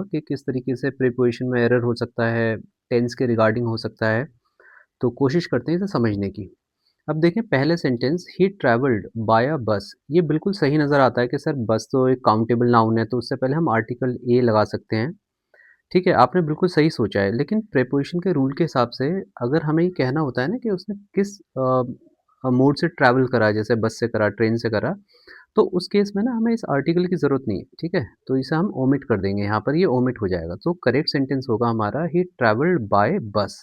कि किस तरीके से प्रीपोज़िशन में एरर हो सकता है, टेंस के रिगार्डिंग हो सकता है, तो कोशिश करते हैं इसे समझने की। अब देखें पहले सेंटेंस ही ट्रैवल्ड बाय अ बस, ये बिल्कुल सही नज़र आता है कि सर बस तो एक काउंटेबल नाउन है, तो उससे पहले हम आर्टिकल ए लगा सकते हैं। ठीक है, आपने बिल्कुल सही सोचा है, लेकिन प्रीपोज़िशन के रूल के हिसाब से अगर हमें ये कहना होता है ना कि उसने किस मोड से ट्रैवल करा, जैसे बस से करा, ट्रेन से करा, तो उस केस में ना हमें इस आर्टिकल की ज़रूरत नहीं है, ठीक है? तो इसे हम ओमिट कर देंगे, यहाँ पर ये ओमिट हो जाएगा। तो करेक्ट सेंटेंस होगा हमारा ही ट्रैवल्ड बाय बस,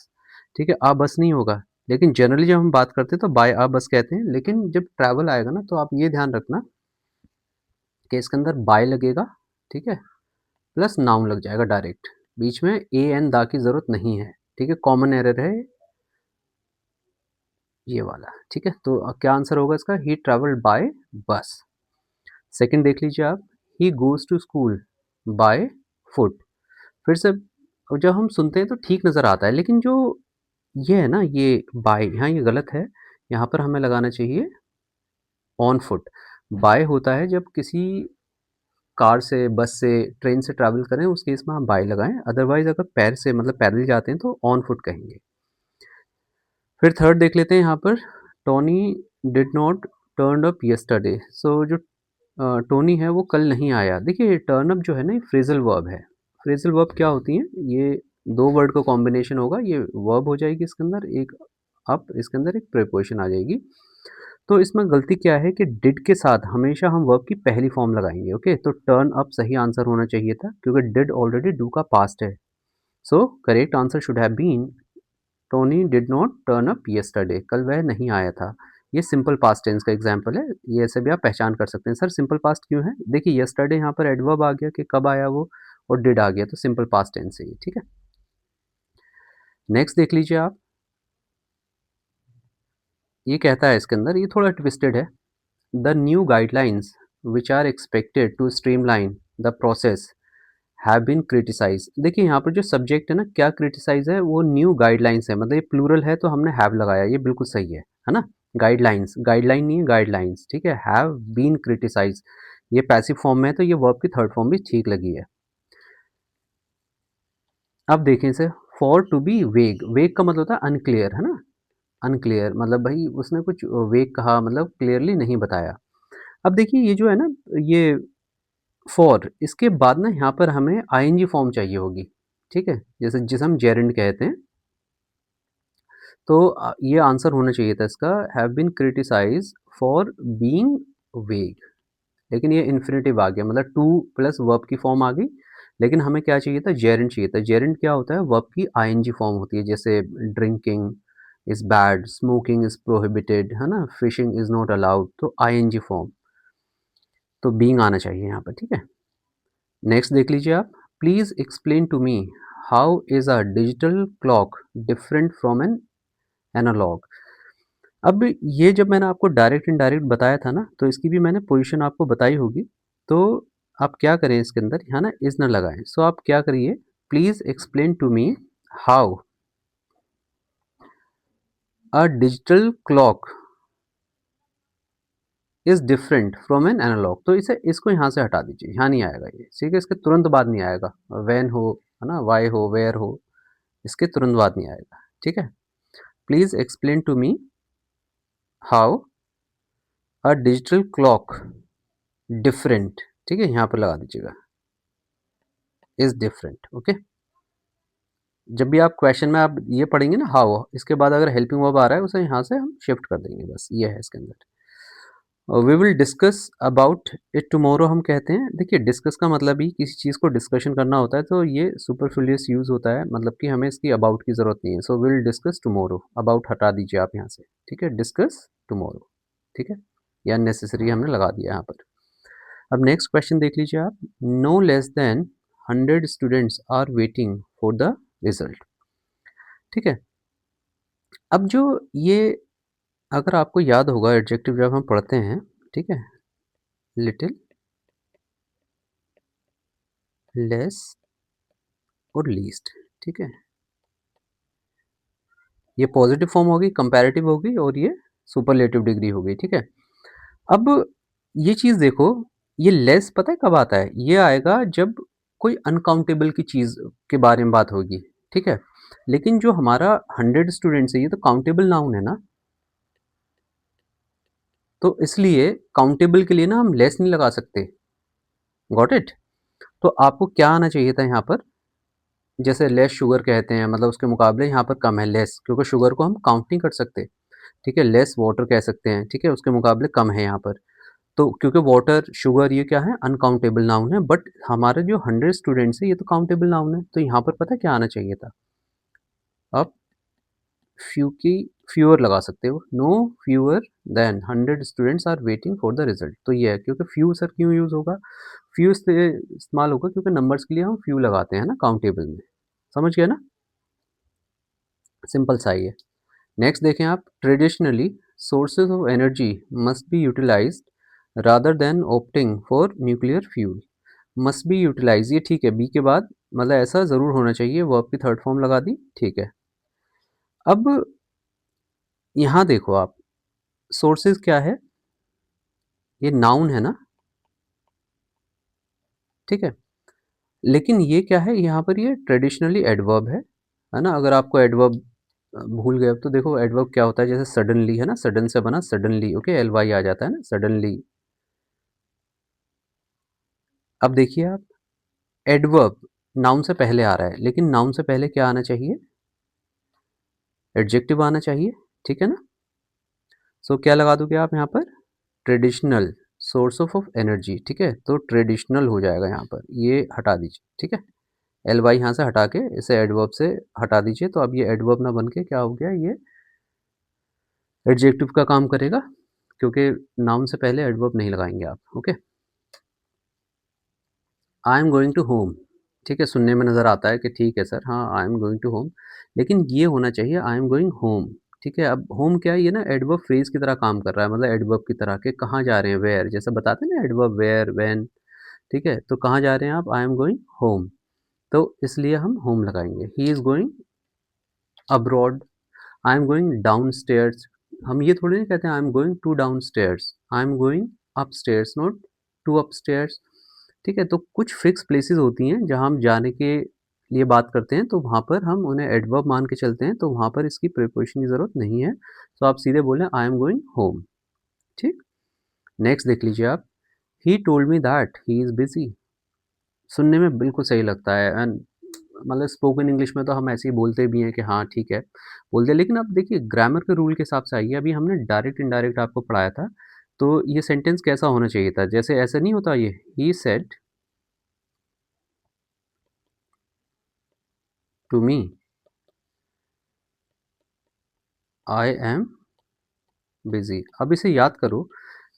ठीक है? अ बस नहीं होगा, लेकिन जनरली जब हम बात करते हैं तो बाय अ बस कहते हैं, लेकिन जब ट्रैवल आएगा ना तो आप ये ध्यान रखना कि इसके अंदर बाय लगेगा, ठीक है? प्लस नाउन लग जाएगा डायरेक्ट, बीच में ए एन दा की ज़रूरत नहीं है, ठीक है? कॉमन एरर है ये वाला, ठीक है? तो क्या आंसर होगा इसका? He travelled by bus. Second देख लीजिए आप, he goes to school by foot. फिर से जब हम सुनते हैं तो ठीक नज़र आता है, लेकिन जो ये है ना, ये बाय यहाँ ये गलत है। यहाँ पर हमें लगाना चाहिए ऑन फुट। बाय होता है जब किसी कार से, बस से, ट्रेन से ट्रैवल करें, उस केस में हम बाय लगाएँ। अदरवाइज़ अगर पैर से मतलब पैदल जाते हैं तो ऑन फुट कहेंगे। फिर थर्ड देख लेते हैं यहाँ पर, Tony did not turn up yesterday. So जो टोनी है वो कल नहीं आया। देखिए टर्न अप जो है ना ये फ्रेज़ल वर्ब है। फ्रेज़ल वर्ब क्या होती हैं? ये 2 वर्ड का कॉम्बिनेशन होगा, ये वर्ब हो जाएगी इसके अंदर एक अप, इसके अंदर एक प्रीपोज़िशन आ जाएगी। तो इसमें गलती क्या है कि डिड के साथ हमेशा हम वर्ब की पहली फॉर्म लगाएँगे, ओके? तो टर्न अप सही आंसर होना चाहिए था क्योंकि डिड ऑलरेडी डू का पास्ट है। So correct answer should have been Tony did not turn up yesterday, कल वह नहीं आया था। ये सिंपल पास्ट टेंस का एग्जांपल है, ये ऐसे भी आप पहचान कर सकते हैं। सर सिंपल पास्ट क्यों है? देखिए यस्टरडे यहाँ पर एडवर्ब आ गया कि कब आया वो, और डिड आ गया, तो सिंपल पास्ट टेंस है ये, ठीक है? नेक्स्ट देख लीजिए आप, ये कहता है इसके अंदर, ये थोड़ा ट्विस्टेड है। The new guidelines which are expected to streamline the process have been criticise. देखिए यहाँ पर जो सब्जेक्ट है ना, क्या क्रिटिसाइज है? वो न्यू गाइडलाइंस है, मतलब ये प्लूरल है तो हमने हैव लगाया, ये बिल्कुल सही है ना? गाइडलाइंस, गाइडलाइन नहीं है, गाइडलाइंस, ठीक है? हैव बीन क्रिटिसाइज, ये पैसिव फॉर्म में है तो ये वर्ब की थर्ड फॉर्म भी ठीक लगी है। अब देखें इसे, फॉर टू बी वेग, वेग का मतलब होता है अनक्लियर, है ना? अनक्लियर मतलब भाई उसने कुछ वेग कहा, मतलब क्लियरली नहीं बताया। अब देखिए ये जो है ना, ये फॉर, इसके बाद ना यहाँ पर हमें आईएनजी फॉर्म चाहिए होगी, ठीक है? जैसे जिसे हम जेरेंड कहते हैं। तो ये आंसर होना चाहिए था इसका, have been criticise for being vague, लेकिन ये इन्फिनेटिव आ गया, मतलब टू प्लस वर्ब की फॉर्म आ गई, लेकिन हमें क्या चाहिए था? जेरेंड चाहिए था। जेरेंड क्या होता है? वर्ब की आईएनजी फॉर्म होती है, जैसे drinking is bad, smoking is prohibited, है ना? फिशिंग इज नॉट अलाउड, तो आईएनजी फॉर्म, तो बीइंग आना चाहिए यहाँ पर, ठीक है? नेक्स्ट देख लीजिए आप, please explain to me how is a digital clock different from an analogue. अब ये जब मैंने आपको डायरेक्ट इनडायरेक्ट बताया था ना, तो इसकी भी मैंने पोजीशन आपको बताई होगी। तो आप क्या करें इसके अंदर, यहाँ ना इज़ ना लगाएं। सो आप क्या करिए, please explain to me how a digital clock is different from an analogue. तो इसे, इसको यहाँ से हटा दीजिए, यहाँ नहीं आएगा ये, ठीक है? इसके तुरंत बाद नहीं आएगा, वैन हो, है ना, वाई हो, वेयर हो, इसके तुरंत बाद नहीं आएगा, ठीक है? Please explain to me how a digital clock different, ठीक है? यहाँ पर लगा दीजिएगा, इज़ डिफरेंट, ओके? जब भी आप क्वेश्चन में आप ये पढ़ेंगे ना हाउ, इसके बाद अगर हेल्पिंग वर्ब आ रहा है उसे यहाँ से हम शिफ्ट कर देंगे, बस ये है इसके अंदर। We will discuss about it tomorrow हम कहते हैं। देखिए डिस्कस का मतलब ही किसी चीज़ को डिस्कशन करना होता है, तो ये सुपरफ्लुइयस यूज़ होता है, मतलब कि हमें इसकी अबाउट की ज़रूरत नहीं है। So will discuss tomorrow, about हटा दीजिए आप यहाँ से, ठीक है? डिस्कस टुमारो, ठीक है? या नेसेसरी हमने लगा दिया यहाँ पर। अब नेक्स्ट क्वेश्चन देख लीजिए आप, no less than 100 students are waiting for the result, ठीक है? अब जो ये, अगर आपको याद होगा एडजेक्टिव जब हम पढ़ते हैं, ठीक है? लिटिल, लेस और लीस्ट, ठीक है? ये पॉजिटिव फॉर्म होगी, कंपैरेटिव होगी, और ये सुपरलेटिव डिग्री हो गई, ठीक है? अब ये चीज़ देखो, ये लेस पता है कब आता है? ये आएगा जब कोई अनकाउंटेबल की चीज़ के बारे में बात होगी, ठीक है? लेकिन जो हमारा 100 स्टूडेंट्स है, ये तो काउंटेबल नाउन है ना, तो इसलिए काउंटेबल के लिए ना हम लेस नहीं लगा सकते, गॉट इट? तो आपको क्या आना चाहिए था यहाँ पर, जैसे लेस शुगर कहते हैं, मतलब उसके मुकाबले यहाँ पर कम है लेस, क्योंकि शुगर को हम काउंट नहीं कर सकते, ठीक है? लेस वाटर कह सकते हैं, ठीक है? उसके मुकाबले कम है यहाँ पर। तो क्योंकि वाटर, शुगर ये क्या है, अनकाउंटेबल नाउन है, बट हमारे जो 100 स्टूडेंट्स हैं ये तो काउंटेबल नाउन है, तो यहाँ पर पता है क्या आना चाहिए था? आप फ्यू की फ्यूअर लगा सकते हो, no fewer than 100 students are waiting for the result. तो ये है, क्योंकि फ्यू सर क्यों यूज़ होगा? फ्यू इसलिए इस्तेमाल होगा क्योंकि नंबर्स के लिए हम फ्यू लगाते हैं ना काउंटेबल में, समझ गए ना? सिंपल सा ही है। नेक्स्ट देखें आप, traditionally sources of energy must be utilised rather than opting for nuclear fuel. Must be utilise, ये ठीक है, बी के बाद मतलब ऐसा ज़रूर होना चाहिए, वर्ब की थर्ड फॉर्म लगा दी, ठीक है। अब यहाँ देखो आप, सोर्सेज क्या है? ये नाउन है ना, ठीक है। लेकिन ये क्या है यहाँ पर, ये ट्रेडिशनली एडवर्ब है ना? अगर आपको एडवर्ब भूल गए तो देखो एडवर्ब क्या होता है, जैसे सडनली है ना, सडन से बना सडनली, ओके, एल वाई आ जाता है ना, सडनली। अब देखिए आप, एडवर्ब नाउन से पहले आ रहा है, लेकिन नाउन से पहले क्या आना चाहिए? एडजेक्टिव आना चाहिए, ठीक है ना? सो क्या लगा दोगे आप यहाँ पर? ट्रेडिशनल सोर्स ऑफ एनर्जी, ठीक है, तो ट्रेडिशनल हो जाएगा यहाँ पर, ये हटा दीजिए, ठीक है। एल वाई यहाँ से हटा के इसे एडवर्ब से हटा दीजिए, तो अब ये एडवर्ब ना बन के क्या हो गया, ये एडजेक्टिव का काम करेगा, क्योंकि नाउन से पहले एडवर्ब नहीं लगाएंगे आप, okay. I am going to home, ठीक है, सुनने में नज़र आता है कि ठीक है सर, हाँ I am going to home, लेकिन ये होना चाहिए आई एम गोइंग होम, ठीक है। अब होम क्या है, ये ना एडवर्ब फ्रेज की तरह काम कर रहा है, मतलब एडवर्ब की तरह के कहाँ जा रहे हैं, वेयर, जैसे बताते हैं ना एडवर्ब वेयर व्हेन, ठीक है, तो कहाँ जा रहे हैं आप, आई एम गोइंग होम, तो इसलिए हम होम लगाएंगे। He is going abroad, I am going down stairs, हम ये थोड़ी नहीं कहते हैं I am going to down stairs, I am going up stairs, not to up stairs, ठीक है। तो कुछ फिक्स प्लेसेस होती हैं जहाँ हम जाने के लिए बात करते हैं, तो वहाँ पर हम उन्हें एडवर्ब मान के चलते हैं, तो वहाँ पर इसकी प्रिपोजिशन की ज़रूरत नहीं है, तो आप सीधे बोलें आई एम गोइंग होम, ठीक। नेक्स्ट देख लीजिए आप, he told me that he is busy, सुनने में बिल्कुल सही लगता है, एंड मतलब स्पोकन इंग्लिश में तो हम ऐसे ही बोलते भी हैं कि हाँ ठीक है, बोलते हैं, लेकिन अब देखिए ग्रामर के रूल के हिसाब से आइए, अभी हमने डायरेक्ट इनडायरेक्ट आपको पढ़ाया था, तो ये सेंटेंस कैसा होना चाहिए था, जैसे ऐसा नहीं होता, ये he said to me I am busy. अब इसे याद करो,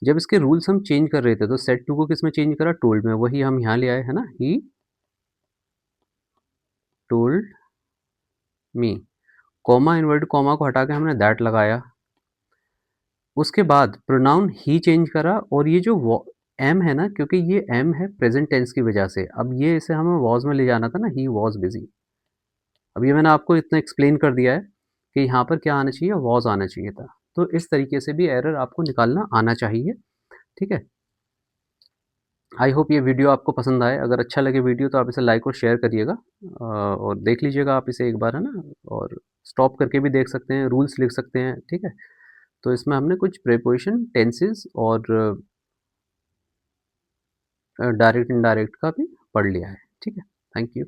जब इसके रूल्स हम चेंज कर रहे थे, तो सेड टू को किस में चेंज करा, टोल्ड में, वही हम यहाँ ले आए हैं ना, he told me, comma, inverted comma को हटा के हमने दैट लगाया, उसके बाद प्रोनाउन ही चेंज करा, और ये जो एम है ना, क्योंकि ये एम है प्रेजेंट टेंस की वजह से, अब ये इसे हमें वॉज में ले जाना था ना, ही वॉज बिजी। अब ये मैंने आपको इतना एक्सप्लेन कर दिया है कि यहाँ पर क्या आना चाहिए, वॉज आना चाहिए था, तो इस तरीके से भी एरर आपको निकालना आना चाहिए, ठीक है। आई होप ये वीडियो आपको पसंद आए, अगर अच्छा लगे वीडियो तो आप इसे लाइक और शेयर करिएगा, और देख लीजिएगा आप इसे एक बार, है ना, और स्टॉप करके भी देख सकते हैं, रूल्स लिख सकते हैं, ठीक है। तो इसमें हमने कुछ प्रीपोजिशन, टेंसेस और डायरेक्ट इनडायरेक्ट का भी पढ़ लिया है, ठीक है। Thank you.